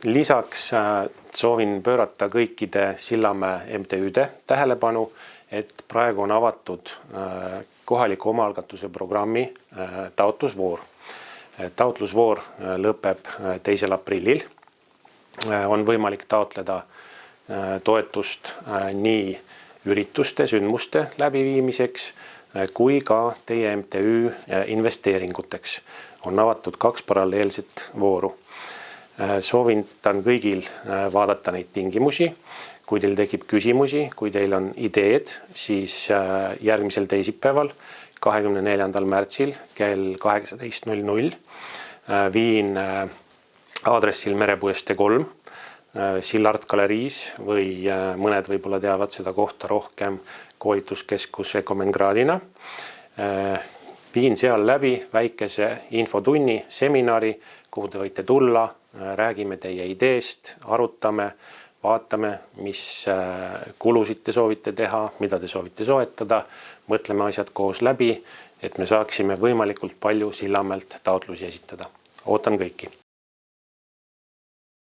Lisaks soovin pöörata kõikide Sillamäe MTÜ-de tähelepanu, et praegu on avatud kohaliku omaalgatuse programmi taotlusvoor. Taotlusvoor lõpeb 2. aprillil. On võimalik taotleda toetust nii ürituste, sündmuste läbiviimiseks kui ka teie MTÜ investeeringuteks. On avatud 2 paralleelset vooru. Soovitan kõigil vaadata neid tingimusi. Kui teil tekib küsimusi, kui teil on ideed, siis järgmisel teisipäeval, 24. märtsil kell 18.00 viin aadressil Merepuiestee 3 Sillart galeriis või mõned võib-olla teavad seda kohta rohkem koolituskeskus Ecomengradina. Viin seal läbi väikese infotunni, seminari, kuhu te võite tulla, räägime teie ideest, arutame, vaatame, mis kulusid te soovite teha, mida te soovite soetada, mõtleme asjad koos läbi, et me saaksime võimalikult palju Sillamäelt taotlusi esitada. Ootan kõiki!